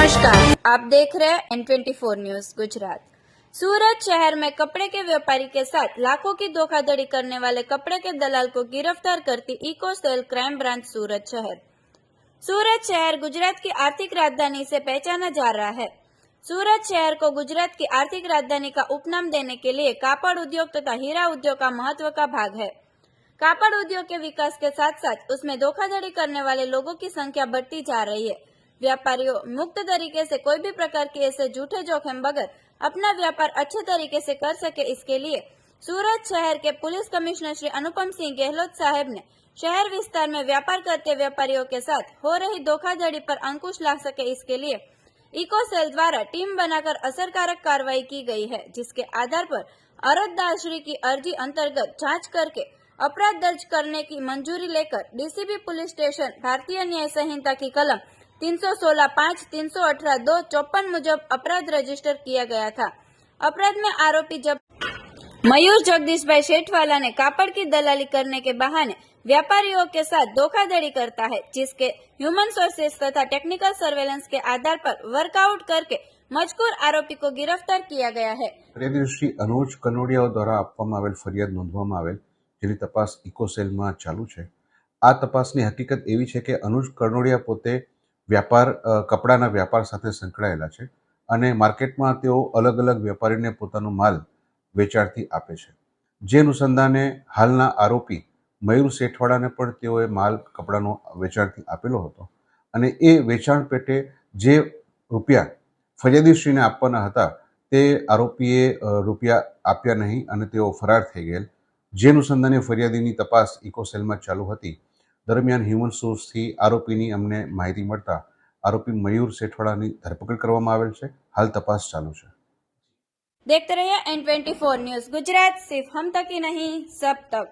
नमस्कार, आप देख रहे हैं N24 न्यूज गुजरात। सूरत शहर में कपड़े के व्यापारी के साथ लाखों की धोखाधड़ी करने वाले कपड़े के दलाल को गिरफ्तार करती इको सेल क्राइम ब्रांच सूरत शहर। सूरत शहर गुजरात की आर्थिक राजधानी से पहचाना जा रहा है। सूरत शहर को गुजरात की आर्थिक राजधानी का उपनाम देने के लिए कापड़ उद्योग तथा हीरा उद्योग का महत्व का भाग है। कापड़ उद्योग के विकास के साथ साथ उसमें धोखाधड़ी करने वाले लोगों की संख्या बढ़ती जा रही है। व्यापारियों मुक्त तरीके से कोई भी प्रकार के ऐसे झूठे जोखिम बगैर अपना व्यापार अच्छे तरीके से कर सके, इसके लिए सूरत शहर के पुलिस कमिश्नर श्री अनुपम सिंह गहलोत साहब ने शहर विस्तार में व्यापार करते व्यापारियों के साथ हो रही धोखाधड़ी पर अंकुश ला सके, इसके लिए इको सेल द्वारा टीम बनाकर असरकारक कार्रवाई की गई है, जिसके आधार पर अरजदार की अर्जी अंतर्गत जांच करके अपराध दर्ज करने की मंजूरी लेकर डीसीबी पुलिस स्टेशन भारतीय न्याय संहिता की कलम 316(5), 318(2), 54 मुजब अपराध रजिस्टर किया गया था। अपराध में आरोपी जब मयूर जगदीश भाई सेठवाला ने कापड़ की दलाली करने के बहाने व्यापारियों के साथ धोखाधड़ी करता है, जिसके ह्यूमन सोर्सेस तथा टेक्निकल सर्वेलेंस के आधार पर वर्कआउट करके मजकूर आरोपी को गिरफ्तार किया गया है। ફરિયાદી શ્રી અનુજ કનોડિયાઓ દ્વારા આપવામાં આવેલ ફરિયાદ નોંધવામાં આવેલ, જેની તપાસ ઇકોસેલમાં ચાલુ છે। આ તપાસની હકીકત એવી છે કે અનુજ કનોડિયા પોતે કપડાના વ્યાપાર સાથે સંકળાયેલા છે અને માર્કેટમાં તેઓ અલગ અલગ વેપારીને પોતાનો માલ વેચાણથી આપે છે। જે અનુસંધાને હાલના આરોપી મયુર સેઠવાડાને પણ તેઓએ માલ કપડાનો વેચાણથી આપેલો હતો અને એ વેચાણ પેટે જે રૂપિયા ફરિયાદીશ્રીને આપવાના હતા તે આરોપીએ રૂપિયા આપ્યા નહીં અને તેઓ ફરાર થઈ ગયેલ। જે અનુસંધાને ફરિયાદીની તપાસ ઇકોસેલમાં ચાલુ હતી। દરમિયાન હ્યુમન સોર્સથી આરોપીની અમને માહિતી મળતા આરોપી મયુર સેઠવાડાની ધરપકડ કરવામાં આવેલ છે। હાલ તપાસ ચાલુ છે। देखते रहिए N24 न्यूज गुजरात, सिर्फ हम तक ही नहीं सब तक।